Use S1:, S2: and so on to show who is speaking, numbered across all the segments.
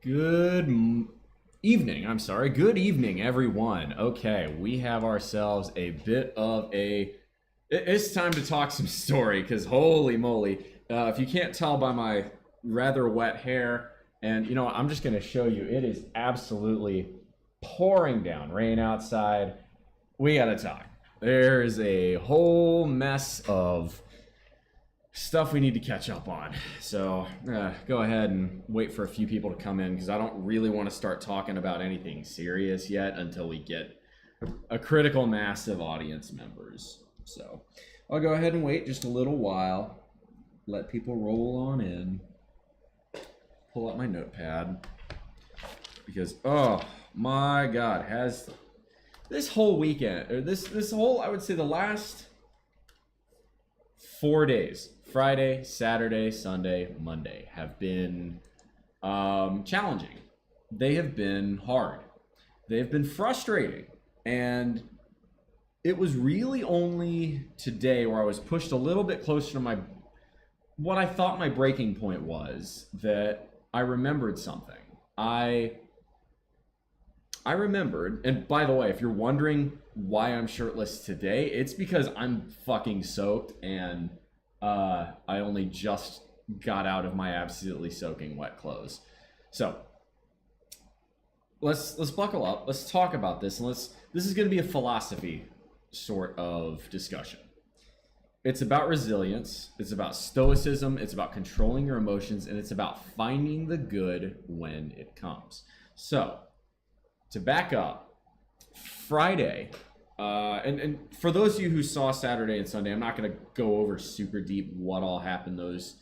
S1: Good evening, everyone. Okay, we have ourselves a bit of a. It's time to talk some story, because holy moly. If you can't tell by my rather wet hair, and you know what, I'm just going to show you, it is absolutely pouring down rain outside. We got to talk. There's a whole mess of stuff we need to catch up on. So go ahead and wait for a few people to come in, because I don't really want to start talking about anything serious yet until we get a critical mass of audience members. So I'll go ahead and wait just a little while, let people roll on in, pull up my notepad, because oh my god, has this whole weekend, or this whole, I would say the last 4 days, Friday, Saturday, Sunday, Monday, have been challenging. They have been hard. They have been frustrating. And it was really only today where I was pushed a little bit closer to what I thought my breaking point was, that I remembered something. I remembered, and by the way, if you're wondering why I'm shirtless today, it's because I'm fucking soaked, and I only just got out of my absolutely soaking wet clothes. So let's buckle up. Let's talk about this, and this is going to be a philosophy sort of discussion. It's about resilience. It's about stoicism. It's about controlling your emotions, and it's about finding the good when it comes. So to back up, Friday, and for those of you who saw Saturday and Sunday, I'm not going to go over super deep what all happened those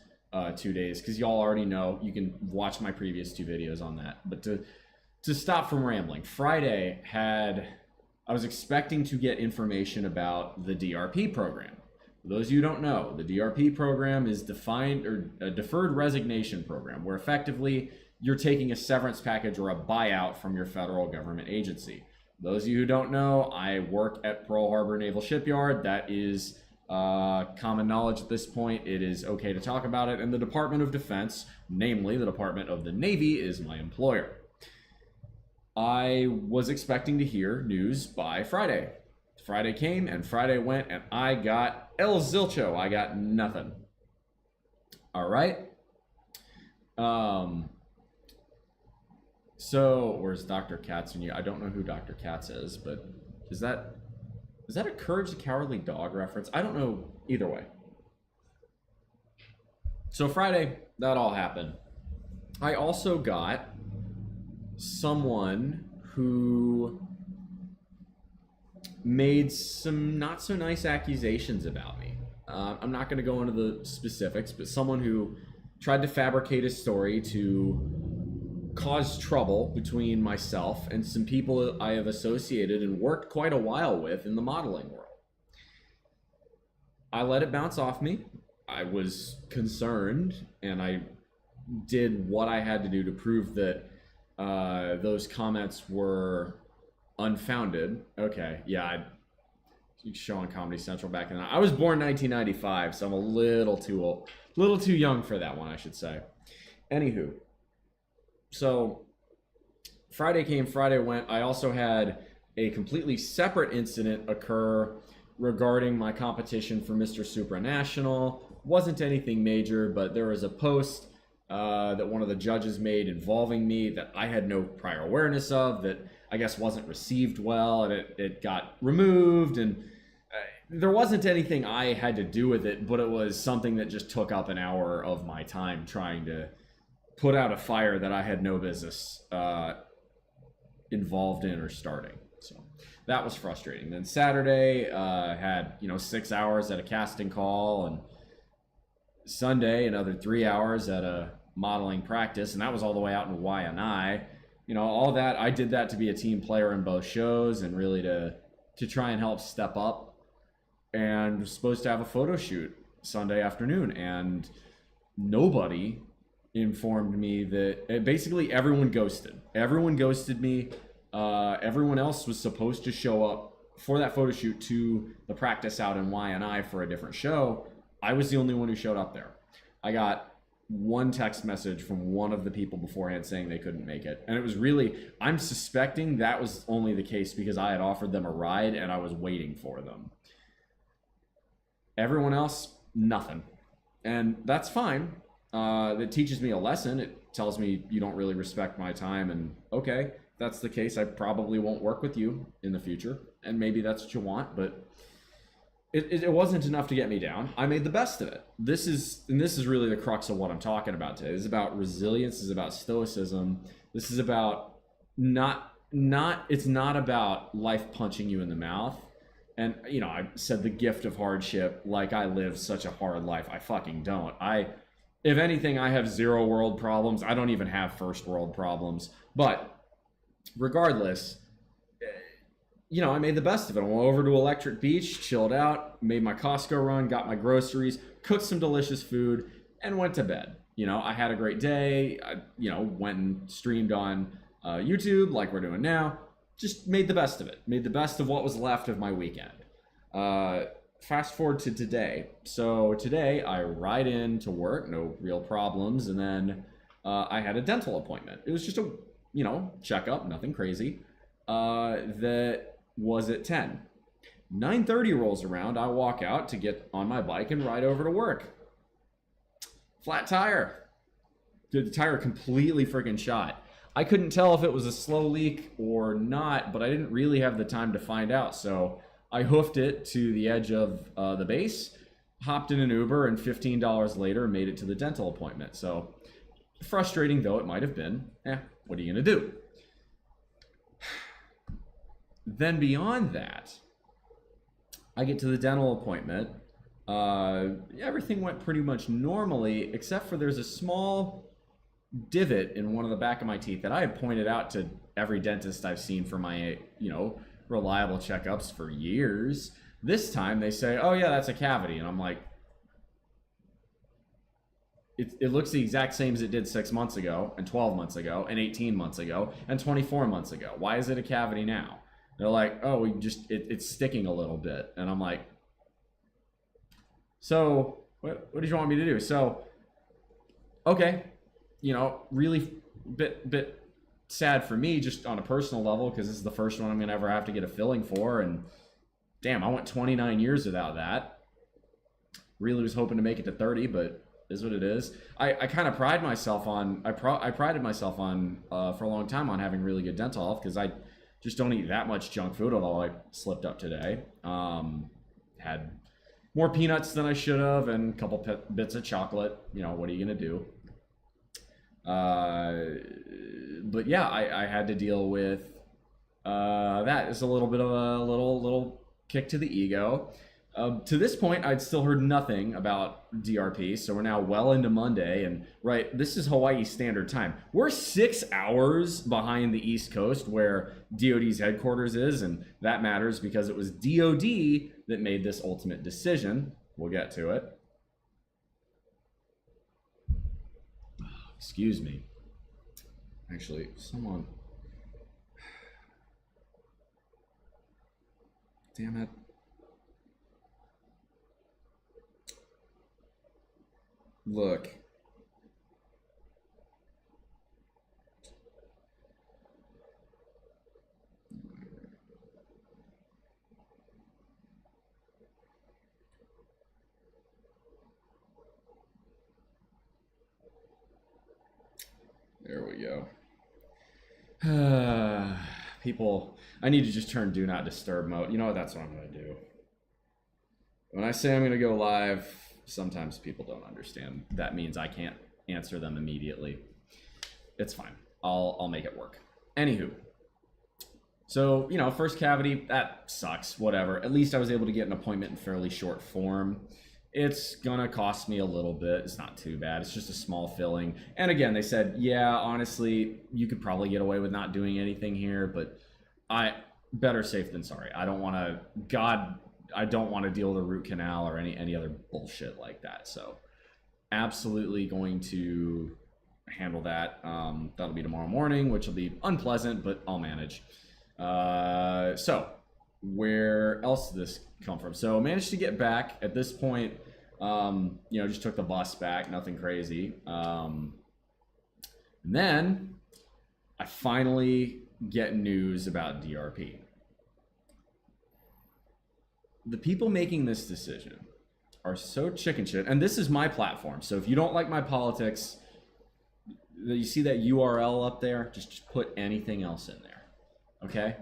S1: 2 days, because y'all already know. You can watch my previous 2 videos on that. But to stop from rambling, Friday I was expecting to get information about the DRP program. For those of you who don't know, the DRP program is a deferred resignation program, where effectively you're taking a severance package or a buyout from your federal government agency. Those of you who don't know, I work at Pearl Harbor Naval Shipyard. That is common knowledge at this point. It is okay to talk about it. And the Department of Defense, namely the Department of the Navy, is my employer. I was expecting to hear news by Friday. Friday came and Friday went, and I got El Zilcho. I got nothing. All right. So where's Dr. Katz in you? I don't know who Dr. Katz is, but is that a Courage the Cowardly Dog reference? I don't know either way. So Friday, that all happened. I also got someone who made some not so nice accusations about me. I'm not going to go into the specifics, but someone who tried to fabricate a story to cause trouble between myself and some people I have associated and worked quite a while with in the modeling world. I let it bounce off me. I was concerned, and I did what I had to do to prove that those comments were unfounded. Okay, yeah, I show on Comedy Central back then. I was born 1995, so I'm a little too old, little too young for that one, I should say. Anywho, so Friday came, Friday went. I also had a completely separate incident occur regarding my competition for Mr. Supranational. Wasn't anything major, but there was a post that one of the judges made involving me that I had no prior awareness of, that I guess wasn't received well, and it got removed, and there wasn't anything I had to do with it, but it was something that just took up an hour of my time trying to put out a fire that I had no business involved in or starting. So that was frustrating. Then Saturday, had 6 hours at a casting call, and Sunday another 3 hours at a modeling practice, and that was all the way out in Waianae. All that, I did that to be a team player in both shows, and really to try and help step up. And was supposed to have a photo shoot Sunday afternoon, and nobody informed me that basically everyone ghosted. Everyone ghosted me. Everyone else was supposed to show up for that photo shoot to the practice out in Waianae for a different show. I was the only one who showed up there. I got one text message from one of the people beforehand saying they couldn't make it. And it was really, I'm suspecting that was only the case because I had offered them a ride and I was waiting for them. Everyone else, nothing. And that's fine. It teaches me a lesson. It tells me you don't really respect my time. And okay, if that's the case, I probably won't work with you in the future. And maybe that's what you want, but it wasn't enough to get me down. I made the best of it. This is really the crux of what I'm talking about today. This is about resilience. This is about stoicism. This is about it's not about life punching you in the mouth. And, you know, I said the gift of hardship, like I live such a hard life. I fucking don't. If anything, I have zero world problems. I don't even have first world problems. But regardless, you know, I made the best of it. I went over to Electric Beach, chilled out, made my Costco run, got my groceries, cooked some delicious food, and went to bed. You know, I had a great day. I, you know, went and streamed on YouTube like we're doing now. Just made the best of it. Made the best of what was left of my weekend. Fast forward to today. So today I ride in to work, no real problems, and then I had a dental appointment. It was just a, you know, checkup, nothing crazy. That was at 10. 9:30 rolls around. I walk out to get on my bike and ride over to work. Flat tire. The tire completely freaking shot. I couldn't tell if it was a slow leak or not, but I didn't really have the time to find out. So I hoofed it to the edge of the base, hopped in an Uber, and $15 later made it to the dental appointment. So frustrating though it might have been, what are you gonna do? Then beyond that, I get to the dental appointment. Everything went pretty much normally, except for there's a small divot in one of the back of my teeth that I had pointed out to every dentist I've seen for my, you know, reliable checkups for years. This time they say, oh yeah, that's a cavity. And I'm like, it looks the exact same as it did 6 months ago, and 12 months ago, and 18 months ago, and 24 months ago. Why is it a cavity now? They're like, oh, it's sticking a little bit. And I'm like, so what did you want me to do? So, okay, you know, really bit sad for me just on a personal level, because this is the first one I'm gonna ever have to get a filling for, and damn, I went 29 years without that. Really was hoping to make it to 30, but is what it is. I kind of pride myself on, I prided myself on for a long time on having really good dental health, because I just don't eat that much junk food, although I slipped up today. Had more peanuts than I should have, and a couple bits of chocolate. You know, what are you gonna do? But yeah, I had to deal with that. It's a little bit of a little kick to the ego. To this point, I'd still heard nothing about DRP, so we're now well into Monday, and right, this is Hawaii Standard Time. We're 6 hours behind the East Coast, where DoD's headquarters is, and that matters because it was DoD that made this ultimate decision. We'll get to it. Excuse me. Actually, someone... Damn it. Look. There we go. People, I need to just turn do not disturb mode. You know what? That's what I'm going to do. When I say I'm going to go live, sometimes people don't understand. That means I can't answer them immediately. It's fine. I'll make it work. Anywho. So, you know, first cavity, that sucks. Whatever. At least I was able to get an appointment in fairly short form. It's gonna cost me a little bit. It's not too bad. It's just a small filling. And again, they said, yeah, honestly, you could probably get away with not doing anything here, but better safe than sorry. I don't want to deal with a root canal or any other bullshit like that. So absolutely going to handle that. That'll be tomorrow morning, which will be unpleasant, but I'll manage. So where else did this come from? So I managed to get back at this point. Just took the bus back, nothing crazy. And then I finally get news about DRP. The people making this decision are so chicken shit, and this is my platform. So if you don't like my politics, you see that URL up there, just put anything else in there. Okay?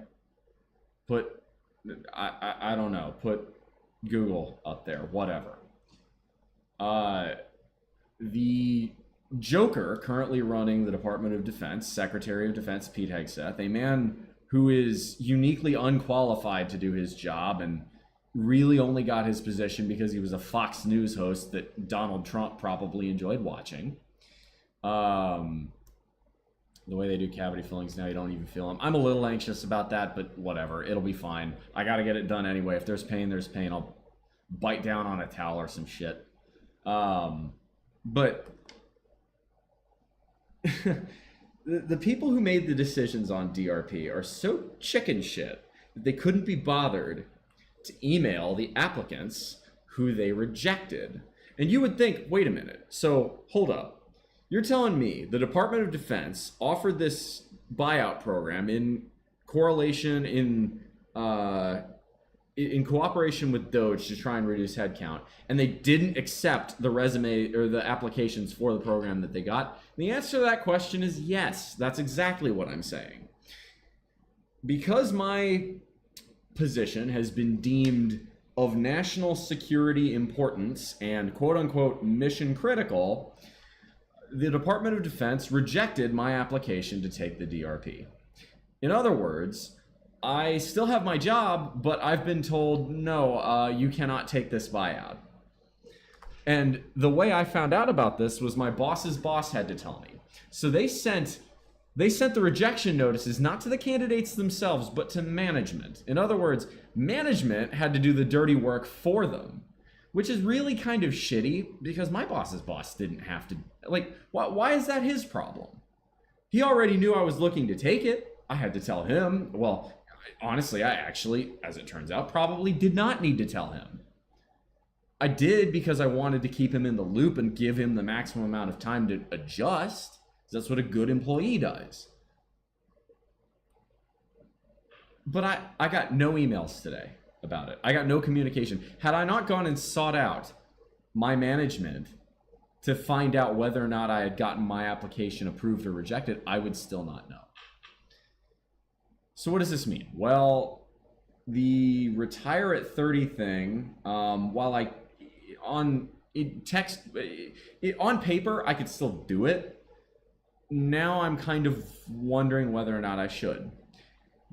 S1: Put, I don't know, put Google up there, whatever. The Joker currently running the Department of Defense, Secretary of Defense Pete Hegseth, a man who is uniquely unqualified to do his job and really only got his position because he was a Fox News host that Donald Trump probably enjoyed watching. The way they do cavity fillings now, you don't even feel them. I'm a little anxious about that, but whatever. It'll be fine. I got to get it done anyway. If there's pain, there's pain. I'll bite down on a towel or some shit. But the people who made the decisions on DRP are so chicken shit that they couldn't be bothered to email the applicants who they rejected. And you would think, wait a minute. So hold up. You're telling me the Department of Defense offered this buyout program in correlation, in cooperation with Doge to try and reduce headcount, and they didn't accept the resume or the applications for the program that they got? And the answer to that question is yes. That's exactly what I'm saying. Because my position has been deemed of national security importance and quote-unquote mission critical, the Department of Defense rejected my application to take the DRP. In other words, I still have my job, but I've been told, no, you cannot take this buyout. And the way I found out about this was my boss's boss had to tell me. So they sent the rejection notices not to the candidates themselves, but to management. In other words, management had to do the dirty work for them, which is really kind of shitty because my boss's boss didn't have to. Like, why is that his problem? He already knew I was looking to take it. I had to tell him. Well, honestly, I actually, as it turns out, probably did not need to tell him. I did because I wanted to keep him in the loop and give him the maximum amount of time to adjust. That's what a good employee does. But I got no emails today about it. I got no communication. Had I not gone and sought out my management to find out whether or not I had gotten my application approved or rejected, I would still not know. So what does this mean? Well, the retire at 30 thing, while on paper, I could still do it. Now I'm kind of wondering whether or not I should.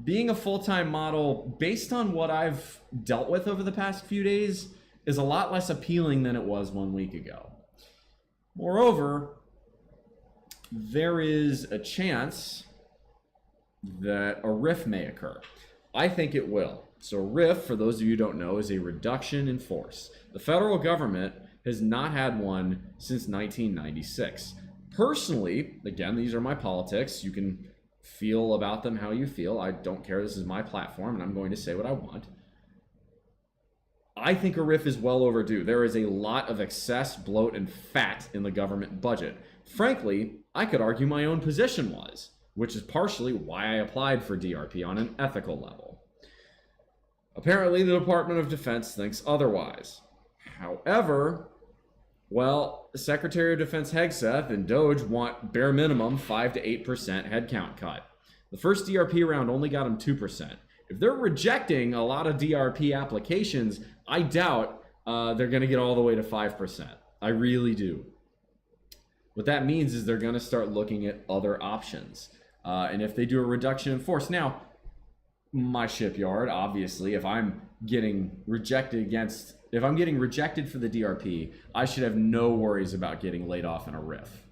S1: Being a full-time model, based on what I've dealt with over the past few days, is a lot less appealing than it was 1 week ago. Moreover, there is a chance that a RIF may occur. I think it will. So a RIF, for those of you who don't know, is a reduction in force. The federal government has not had one since 1996. Personally, again, these are my politics. You can feel about them how you feel. I don't care. This is my platform, and I'm going to say what I want. I think a RIF is well overdue. There is a lot of excess, bloat, and fat in the government budget. Frankly, I could argue my own position was, which is partially why I applied for DRP on an ethical level. Apparently, the Department of Defense thinks otherwise. However, well, Secretary of Defense Hegseth and Doge want bare minimum 5 to 8% headcount cut. The first DRP round only got them 2%. If they're rejecting a lot of DRP applications, I doubt they're going to get all the way to 5%. I really do. What that means is they're going to start looking at other options. And if they do a reduction in force. Now, my shipyard, obviously, if I'm getting rejected for the DRP, I should have no worries about getting laid off in a RIF.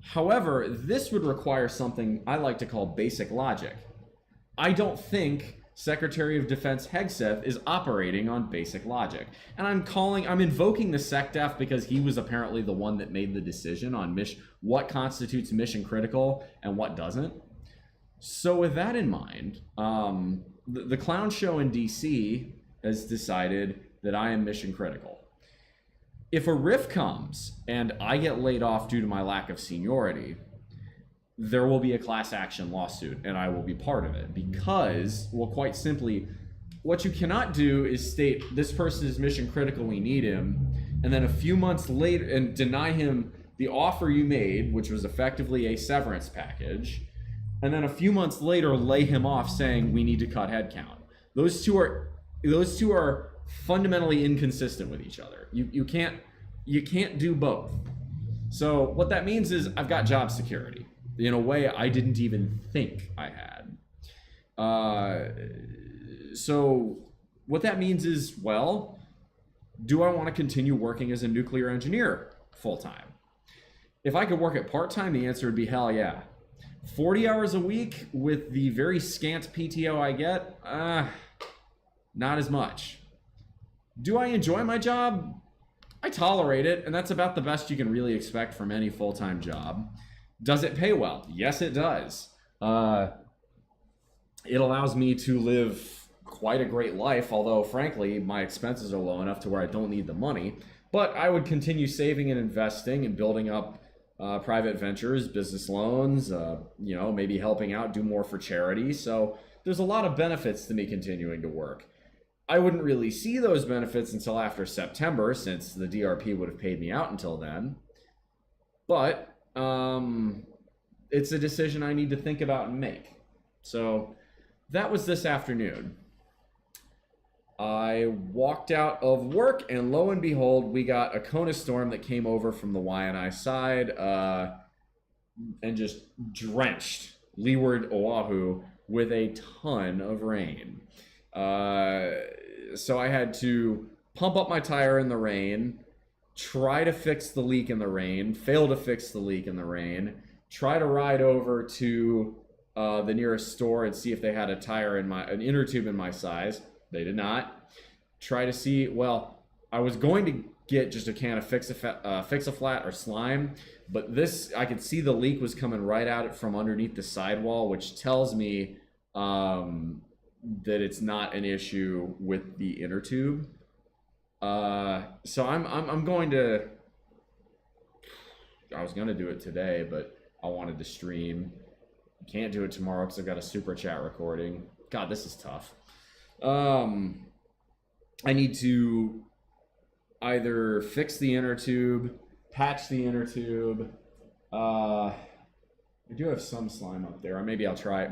S1: However, this would require something I like to call basic logic. I don't think Secretary of Defense Hegseth is operating on basic logic. And I'm invoking the SecDef because he was apparently the one that made the decision on what constitutes mission critical and what doesn't. So with that in mind, the clown show in DC has decided that I am mission critical. If a riff comes and I get laid off due to my lack of seniority, there will be a class action lawsuit and I will be part of it because, well, quite simply, what you cannot do is state this person is mission critical, we need him, and then a few months later and deny him the offer you made, which was effectively a severance package, and then a few months later lay him off saying we need to cut headcount. Those two are fundamentally inconsistent with each other. You can't do both. So what that means is I've got job security in a way I didn't even think I had. So what that means is, well, do I want to continue working as a nuclear engineer full time? If I could work it part time, the answer would be hell yeah. 40 hours a week with the very scant PTO I get, not as much. Do I enjoy my job? I tolerate it, and that's about the best you can really expect from any full-time job. Does it pay well? Yes, it does. It allows me to live quite a great life, although frankly, my expenses are low enough to where I don't need the money. But I would continue saving and investing and building up private ventures, business loans, maybe helping out, do more for charity. So there's a lot of benefits to me continuing to work. I wouldn't really see those benefits until after September, since the DRP would have paid me out until then. But it's a decision I need to think about and make. So that was this afternoon. I walked out of work, and lo and behold, we got a cone of storm that came over from the Y&I side and just drenched leeward Oahu with a ton of rain. So I had to pump up my tire in the rain, try to fix the leak in the rain, fail to fix the leak in the rain, try to ride over to the nearest store and see if they had an inner tube in my size. They did not. Try to see, well, I was going to get just a can of Fix-A-Flat or slime, but this, I could see the leak was coming right out from underneath the sidewall, which tells me that it's not an issue with the inner tube. So I'm going to, I was going to do it today, but I wanted to stream. Can't do it tomorrow because I've got a super chat recording. God, this is tough. I need to either fix the inner tube, patch the inner tube. I do have some slime up there. Or maybe I'll try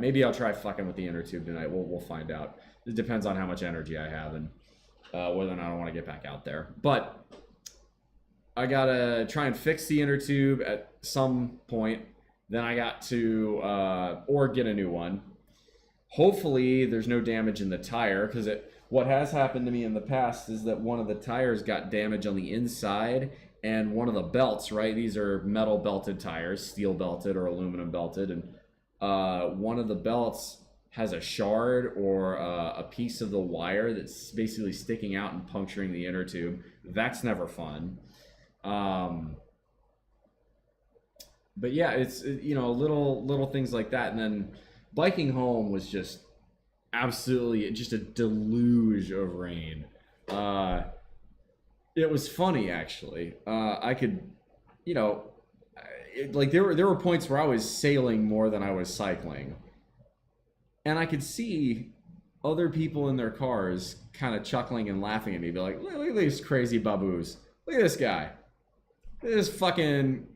S1: fucking with the inner tube tonight. We'll find out. It depends on how much energy I have and whether or not I want to get back out there. But I gotta try and fix the inner tube at some point. Then I got to or get a new one. Hopefully there's no damage in the tire, because what has happened to me in the past is that one of the tires got damage on the inside, and one of the belts, right? These are metal belted tires, steel belted or aluminum belted, and one of the belts has a shard or a piece of the wire that's basically sticking out and puncturing the inner tube. That's never fun. But yeah, it's, little things like that. And then biking home was just absolutely just a deluge of rain. It was funny, actually. I could, there were points where I was sailing more than I was cycling. And I could see other people in their cars kind of chuckling and laughing at me, be like, look at these crazy baboos. Look at this guy. Look at this fucking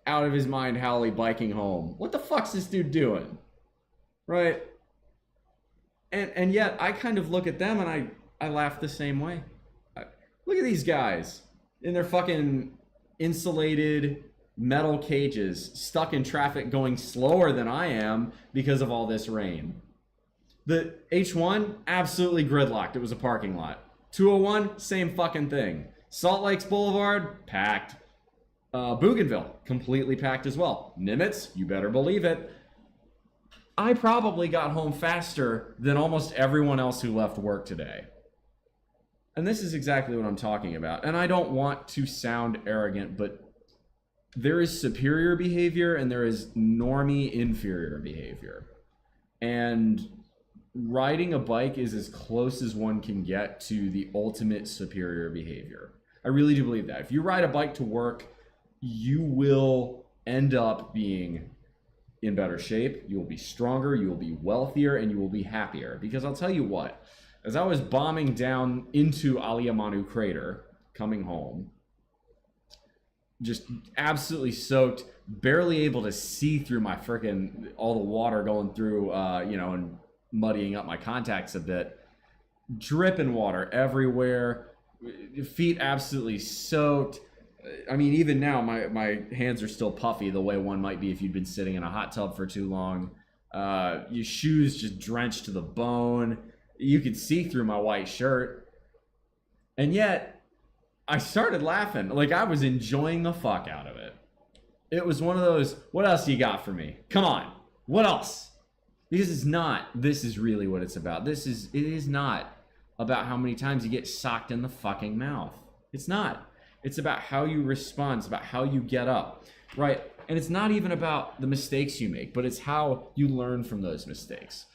S1: out of his mind Howley biking home. What the fuck's this dude doing? Right? And yet I kind of look at them and I laugh the same way. Look at these guys in their fucking insulated metal cages, stuck in traffic going slower than I am because of all this rain. The H1, absolutely gridlocked. It was a parking lot. 201, same fucking thing. Salt Lakes Boulevard, packed. Bougainville, completely packed as well. Nimitz, you better believe it. I probably got home faster than almost everyone else who left work today. And this is exactly what I'm talking about. And I don't want to sound arrogant, but there is superior behavior and there is normie inferior behavior. And riding a bike is as close as one can get to the ultimate superior behavior. I really do believe that. If you ride a bike to work, you will end up being in better shape. You will be stronger, you will be wealthier, and you will be happier. Because I'll tell you what, as I was bombing down into Aliamanu crater, coming home, just absolutely soaked, barely able to see through my freaking, all the water going through, and muddying up my contacts a bit, dripping water everywhere, feet absolutely soaked. I mean, even now, my hands are still puffy the way one might be if you'd been sitting in a hot tub for too long. Your shoes just drenched to the bone. You could see through my white shirt. And yet, I started laughing. Like, I was enjoying the fuck out of it. It was one of those, what else you got for me? Come on. What else? Because this is really what it's about. It is not about how many times you get socked in the fucking mouth. It's not. It's about how you respond. It's about how you get up, right? And it's not even about the mistakes you make, but it's how you learn from those mistakes.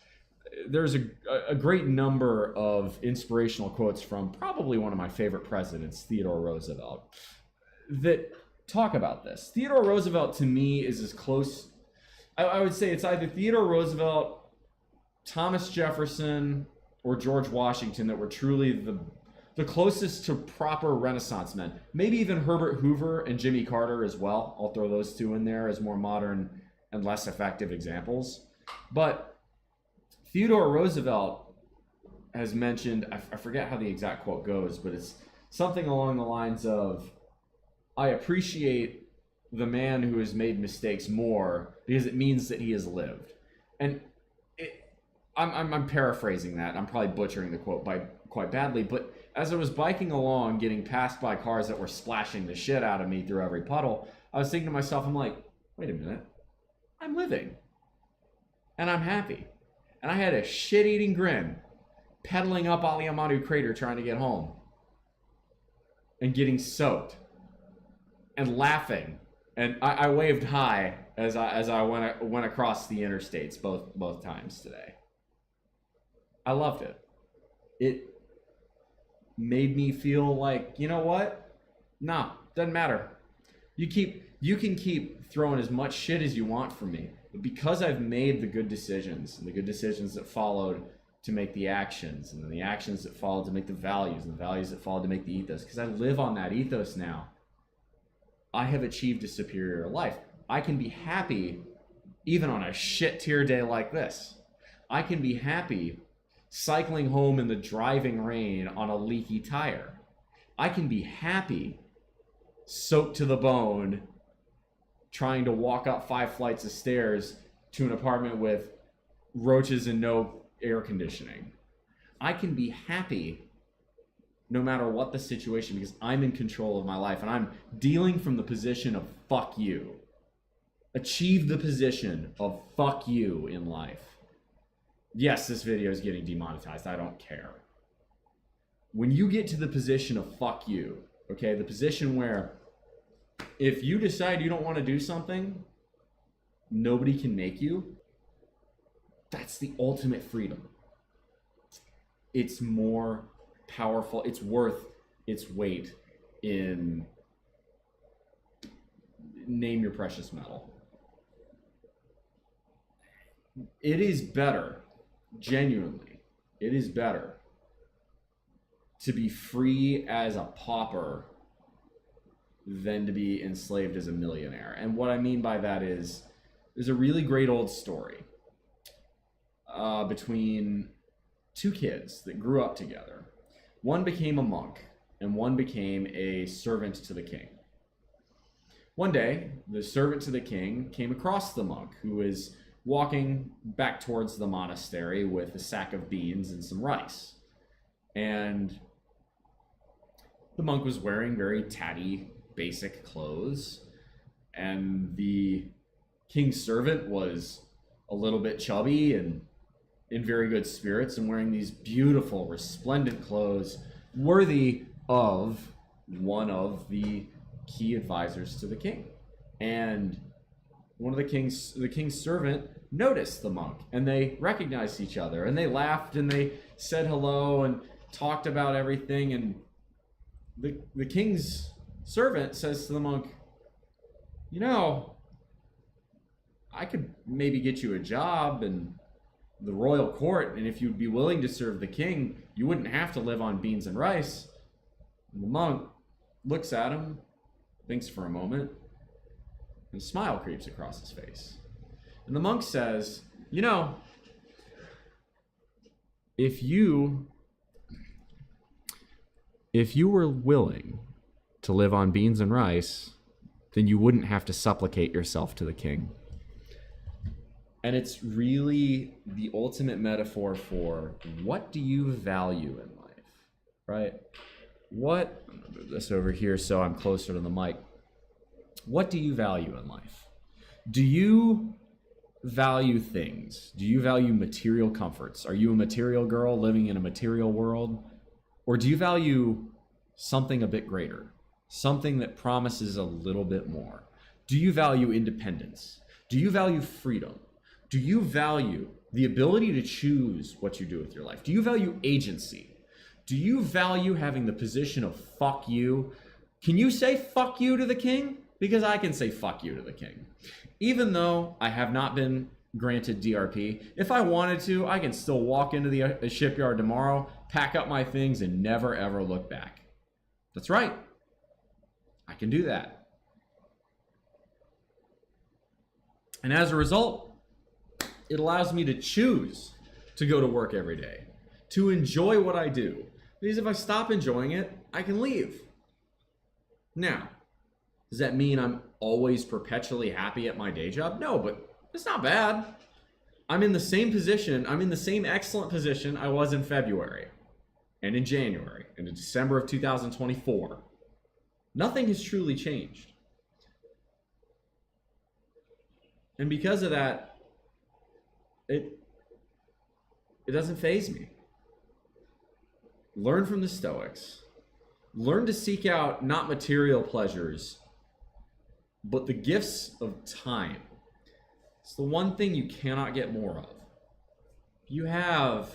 S1: There's a great number of inspirational quotes from probably one of my favorite presidents, Theodore Roosevelt, that talk about this. Theodore Roosevelt, to me, is as close. I would say it's either Theodore Roosevelt, Thomas Jefferson, or George Washington that were truly the closest to proper Renaissance men. Maybe even Herbert Hoover and Jimmy Carter as well. I'll throw those two in there as more modern and less effective examples. But Theodore Roosevelt has mentioned, I forget how the exact quote goes, but it's something along the lines of, I appreciate the man who has made mistakes more because it means that he has lived. And I'm paraphrasing that. I'm probably butchering the quote quite badly, but as I was biking along, getting passed by cars that were splashing the shit out of me through every puddle, I was thinking to myself, I'm like, wait a minute, I'm living. And I'm happy. And I had a shit-eating grin, pedaling up Aliamanu crater trying to get home. And getting soaked. And laughing. And I waved hi as I went across the interstates both times today. I loved it. It made me feel like, you know what? Nah, doesn't matter. You can keep throwing as much shit as you want from me. But because I've made the good decisions, and the good decisions that followed to make the actions, and then the actions that followed to make the values, and the values that followed to make the ethos, because I live on that ethos now, I have achieved a superior life. I can be happy even on a shit tier day like this. I can be happy cycling home in the driving rain on a leaky tire. I can be happy soaked to the bone trying to walk up 5 flights of stairs to an apartment with roaches and no air conditioning. I can be happy no matter what the situation because I'm in control of my life and I'm dealing from the position of fuck you. Achieve the position of fuck you in life. Yes, this video is getting demonetized. I don't care. When you get to the position of fuck you, okay, the position where if you decide you don't want to do something, nobody can make you, that's the ultimate freedom. It's more powerful. It's worth its weight in name your precious metal. It is better, genuinely, it is better to be free as a pauper than to be enslaved as a millionaire. And what I mean by that is, there's a really great old story between two kids that grew up together. One became a monk, and one became a servant to the king. One day, the servant to the king came across the monk, who was walking back towards the monastery with a sack of beans and some rice. And the monk was wearing very tatty, basic clothes, and the king's servant was a little bit chubby and in very good spirits and wearing these beautiful, resplendent clothes worthy of one of the key advisors to the king. And one of the king's servant noticed the monk, and they recognized each other, and they laughed and they said hello and talked about everything. And the king's servant says to the monk, you know, I could maybe get you a job in the royal court, and if you'd be willing to serve the king, you wouldn't have to live on beans and rice. And the monk looks at him, thinks for a moment, and a smile creeps across his face. And the monk says, you know, if you were willing to live on beans and rice, then you wouldn't have to supplicate yourself to the king. And it's really the ultimate metaphor for what do you value in life, right? I'm gonna move this over here so I'm closer to the mic. What do you value in life? Do you value things? Do you value material comforts? Are you a material girl living in a material world? Or do you value something a bit greater? Something that promises a little bit more? Do you value independence? Do you value freedom? Do you value the ability to choose what you do with your life? Do you value agency? Do you value having the position of fuck you? Can you say fuck you to the king? Because I can say fuck you to the king. Even though I have not been granted DRP, if I wanted to, I can still walk into the shipyard tomorrow, pack up my things, and never ever look back. That's right. I can do that. And as a result, it allows me to choose to go to work every day, to enjoy what I do. Because if I stop enjoying it, I can leave. Now, does that mean I'm always perpetually happy at my day job? No, but it's not bad. I'm in the same position. I'm in the same excellent position I was in February and in January and in December of 2024. Nothing has truly changed. And because of that, it doesn't faze me. Learn from the Stoics. Learn to seek out not material pleasures, but the gifts of time. It's the one thing you cannot get more of. You have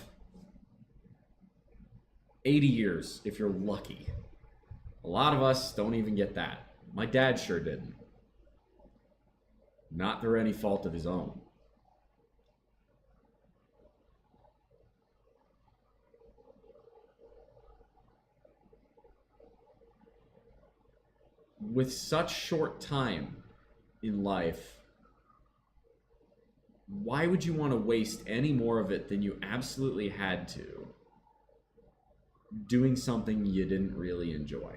S1: 80 years if you're lucky. A lot of us don't even get that. My dad sure didn't. Not through any fault of his own. With such short time in life, why would you want to waste any more of it than you absolutely had to doing something you didn't really enjoy?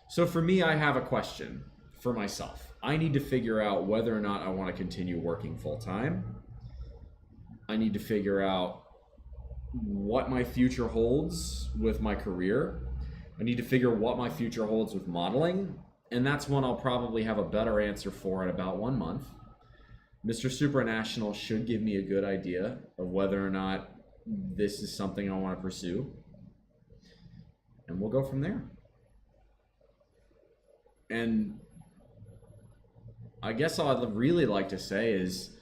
S1: So for me, I have a question for myself. I need to figure out whether or not I want to continue working full time. I need to figure out what my future holds with my career. I need to figure what my future holds with modeling, and that's one I'll probably have a better answer for in about 1 month. Mr. Supranational should give me a good idea of whether or not this is something I want to pursue, and we'll go from there. And I guess all I'd really like to say is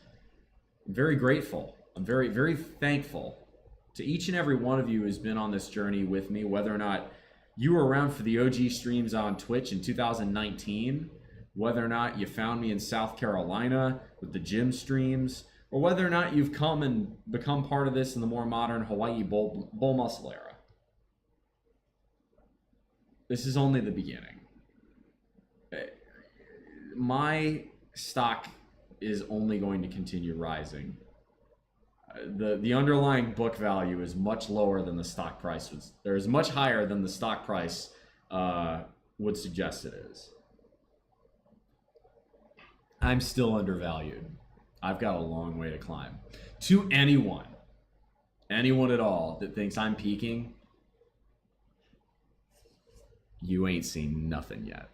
S1: I'm very grateful. I'm very, very thankful to each and every one of you who's been on this journey with me, whether or not you were around for the OG streams on Twitch in 2019, whether or not you found me in South Carolina with the gym streams, or whether or not you've come and become part of this in the more modern Hawaii BullMuscle era. This is only the beginning. My stock is only going to continue rising. The underlying book value is much lower than the stock price is much higher than the stock price would suggest it is. I'm still undervalued. I've got a long way to climb. To anyone at all that thinks I'm peaking, you ain't seen nothing yet.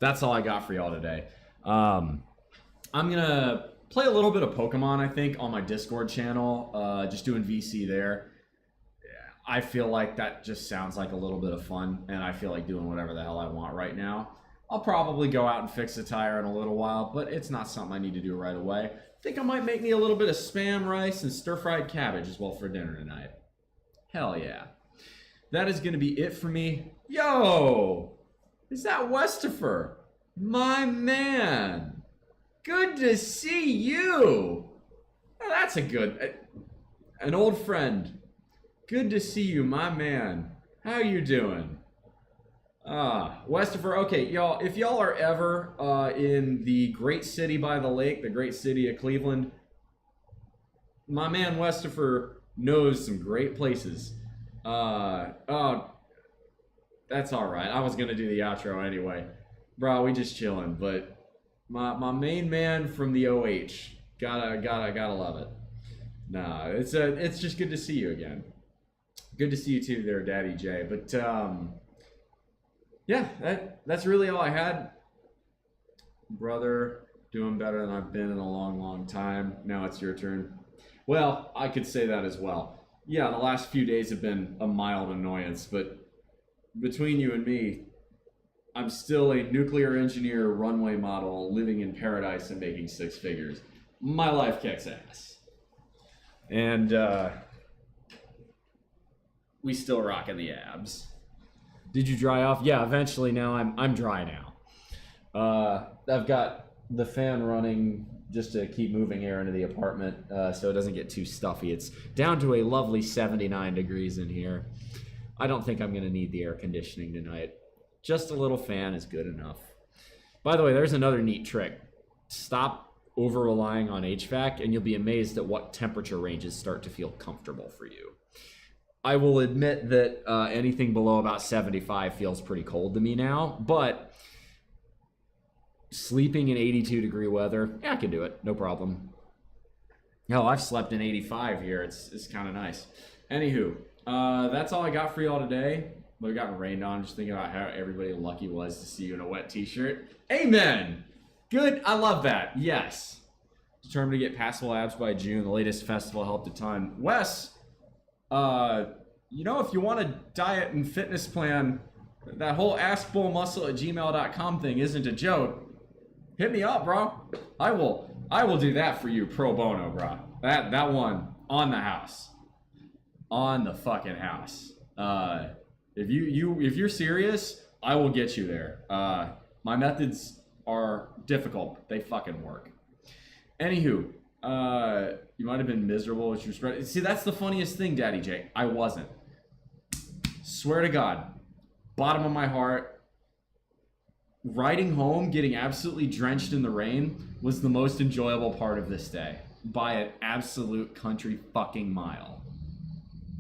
S1: That's all I got for y'all today. I'm gonna play a little bit of Pokemon, I think, on my Discord channel, just doing VC there. I feel like that just sounds like a little bit of fun, and I feel like doing whatever the hell I want right now. I'll probably go out and fix a tire in a little while, but it's not something I need to do right away. I think I might make me a little bit of Spam rice and stir-fried cabbage as well for dinner tonight. Hell yeah. that is going to be it for me. Yo, is that Westifer? My man. Good to see you. Oh, that's a good, an old friend. Good to see you, my man. How you doing? Westifer, okay, y'all, if y'all are ever in the great city by the lake, the great city of Cleveland, my man Westifer knows some great places. Oh, that's all right. I was gonna do the outro anyway, bro. We just chilling, but my main man from the OH, gotta love it. Nah, it's just good to see you again. Good to see you too, there, Daddy J. But yeah, that's really all I had. Brother, doing better than I've been in a long time. Now it's your turn. Well, I could say that as well. Yeah, the last few days have been a mild annoyance, but between you and me, I'm still a nuclear engineer runway model living in paradise and making six figures. My life kicks ass. And we still rocking the abs. Did you dry off? Yeah, eventually. Now I'm dry now. I've got the fan running just to keep moving air into the apartment so it doesn't get too stuffy. It's down to a lovely 79 degrees in here. I don't think I'm going to need the air conditioning tonight. Just a little fan is good enough. By the way, there's another neat trick. Stop over-relying on HVAC and you'll be amazed at what temperature ranges start to feel comfortable for you. I will admit that anything below about 75 feels pretty cold to me now, but sleeping in 82 degree weather, yeah, I can do it, no problem. Hell, I've slept in 85 here. It's kind of nice. Anywho, that's all I got for y'all today. But it got rained on. Just thinking about how everybody lucky was to see you in a wet t-shirt. Amen. Good. I love that. Yes. Determined to get passable abs by June. The latest festival helped a ton. Wes, you know, if you want a diet and fitness plan, that whole askbullmuscle@gmail.com thing isn't a joke. Hit me up, bro. I will do that for you pro bono, bro. That one on the house. On the fucking house. If you're serious, I will get you there. My methods are difficult, but they fucking work. Anywho, you might have been miserable with your spread. See, that's the funniest thing, Daddy J. I wasn't. Swear to God, bottom of my heart, riding home, getting absolutely drenched in the rain was the most enjoyable part of this day by an absolute country fucking mile.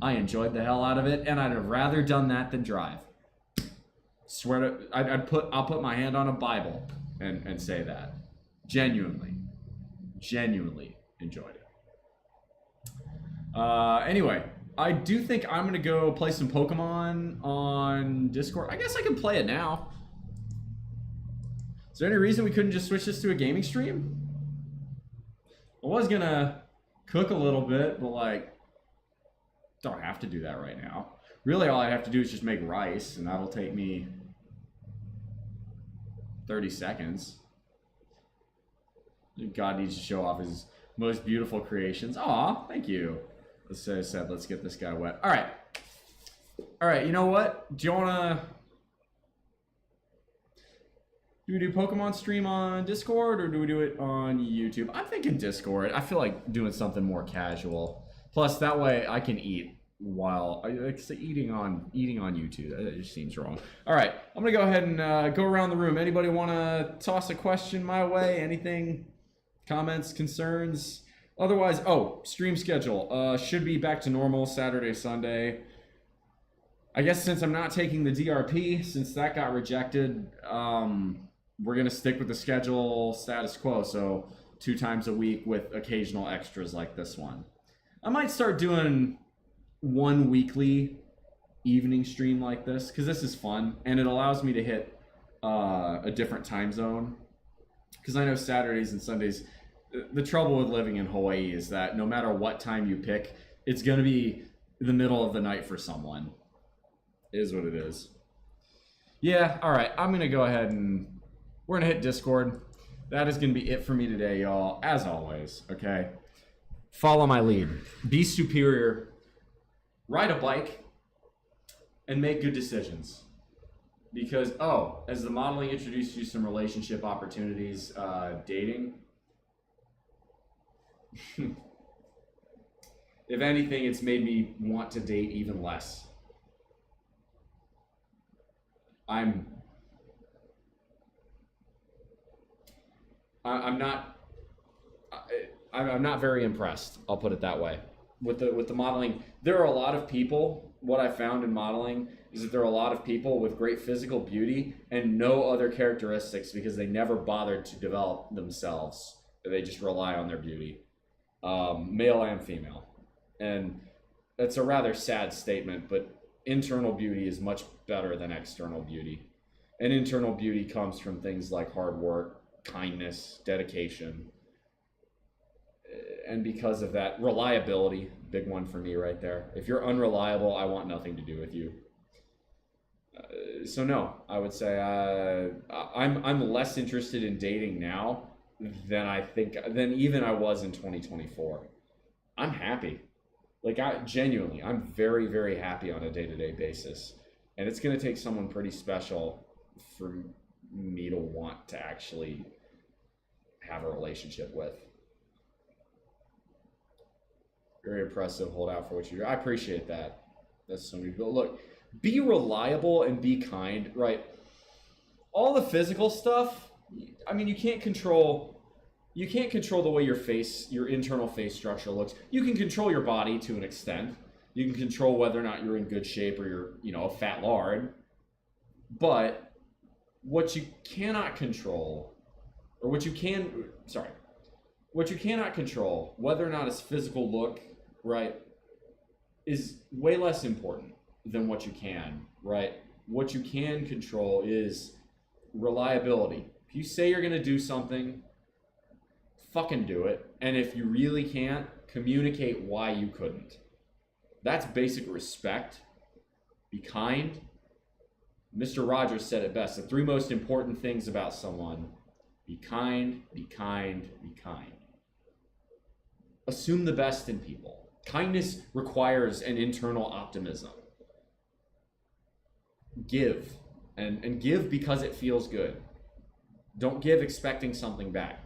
S1: I enjoyed the hell out of it, and I'd have rather done that than drive. Swear to, I'll put my hand on a Bible and say that. Genuinely enjoyed it. Anyway, I do think I'm gonna go play some Pokemon on Discord. I guess I can play it now. Is there any reason we couldn't just switch this to a gaming stream? I was gonna cook a little bit, but like, don't have to do that right now. Really, all I have to do is just make rice, and that'll take me 30 seconds. God needs to show off his most beautiful creations. Aw, thank you. Let's get this guy wet. All right, you know what? Do you wanna... Do we do Pokemon stream on Discord, or do we do it on YouTube? I'm thinking Discord. I feel like doing something more casual. Plus, that way I can eat while eating on YouTube. That just seems wrong. All right, I'm gonna go ahead and go around the room. Anybody want to toss a question my way? Anything? Comments, concerns? Otherwise, stream schedule should be back to normal Saturday, Sunday. I guess since I'm not taking the DRP, since that got rejected, we're gonna stick with the schedule status quo. So 2 times a week with occasional extras like this one. I might start doing one weekly evening stream like this because this is fun and it allows me to hit a different time zone. Because I know Saturdays and Sundays, the trouble with living in Hawaii is that no matter what time you pick, it's going to be the middle of the night for someone. It is what it is. Yeah, all right. I'm going to go ahead and we're going to hit Discord. That is going to be it for me today, y'all. As always, okay? Follow my lead. Be superior. Ride a bike. and make good decisions. Because, as the modeling introduced you some relationship opportunities, dating, if anything, it's made me want to date even less. I'm not very impressed. I'll put it that way. With the modeling, there are a lot of people. What I found in modeling is that there are a lot of people with great physical beauty and no other characteristics because they never bothered to develop themselves. They just rely on their beauty, male and female. And that's a rather sad statement, but internal beauty is much better than external beauty. And internal beauty comes from things like hard work, kindness, dedication. And because of that, reliability, big one for me right there. If you're unreliable, I want nothing to do with you. So no, I would say I'm less interested in dating now than even I was in 2024. I'm happy. Like, I'm very, very happy on a day-to-day basis. And it's going to take someone pretty special for me to want to actually have a relationship with. Very impressive. Hold out for what you do. I appreciate that. That's so many people. Look, be reliable and be kind, right? All the physical stuff, I mean, you can't control the way your internal face structure looks. You can control your body to an extent. You can control whether or not you're in good shape or you're, a fat lard. But what you cannot control, or what you cannot control, whether or not it's physical look, right, is way less important than what you can, right? What you can control is reliability. If you say you're going to do something, fucking do it. And if you really can't, communicate why you couldn't. That's basic respect. Be kind. Mr. Rogers said it best. The three most important things about someone: be kind, be kind, be kind. Assume the best in people. Kindness requires an internal optimism. Give. And give because it feels good. Don't give expecting something back.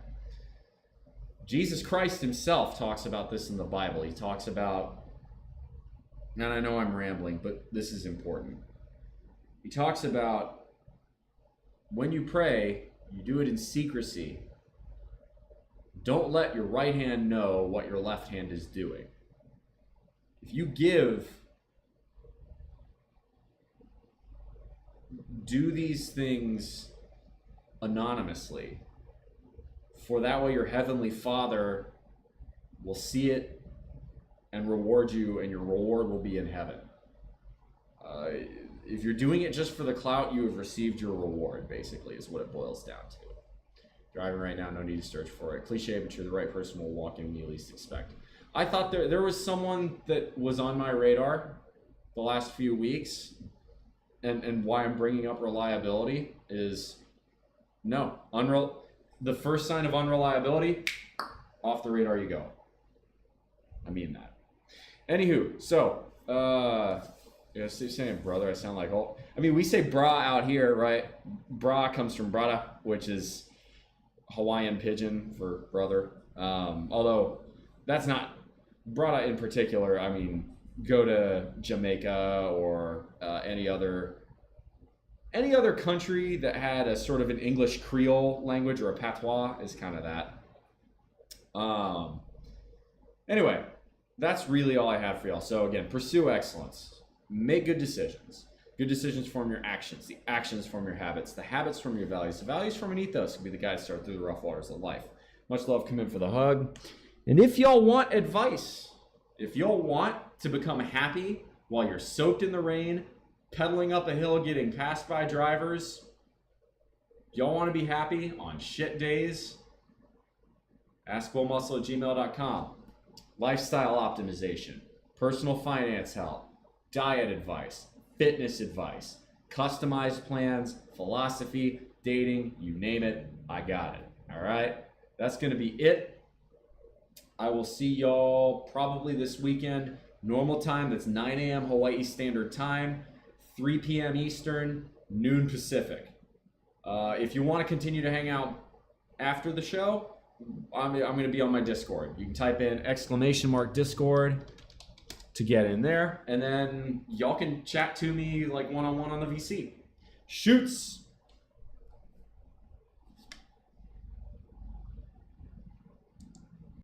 S1: Jesus Christ himself talks about this in the Bible. He talks about, and I know I'm rambling, but this is important. He talks about when you pray, you do it in secrecy. Don't let your right hand know what your left hand is doing. If you give, do these things anonymously, for that way your heavenly Father will see it and reward you, and your reward will be in heaven. If you're doing it just for the clout, you have received your reward, basically, is what it boils down to. Driving right now, no need to search for it. Cliche, but you're the right person will walk in when you least expect. I thought there was someone that was on my radar the last few weeks, and why I'm bringing up reliability is, no, the first sign of unreliability, off the radar you go. I mean that. Anywho, so, yeah, saying brother, I sound like, we say bra out here, right? Bra comes from brada, which is Hawaiian pidgin for brother. Although that's not brada in particular. I mean, go to Jamaica or any other country that had a sort of an English Creole language, or a patois, is kind of that. Anyway, that's really all I have for y'all. So again, pursue excellence. Make good decisions. Good decisions form your actions. The actions form your habits. The habits form your values. The values form an ethos. Can be the guide to start through the rough waters of life. Much love. Come in for the hug. And if y'all want advice, if y'all want to become happy while you're soaked in the rain, pedaling up a hill, getting passed by drivers, y'all want to be happy on shit days, ask BullMuscle@gmail.com. Lifestyle optimization, personal finance help, diet advice, fitness advice, customized plans, philosophy, dating, you name it, I got it. All right? That's going to be it. I will see y'all probably this weekend. Normal time, that's 9 a.m. Hawaii Standard Time, 3 p.m. Eastern, noon Pacific. If you want to continue to hang out after the show, I'm going to be on my Discord. You can type in !Discord to get in there, and then y'all can chat to me like one-on-one on the VC. Shoots!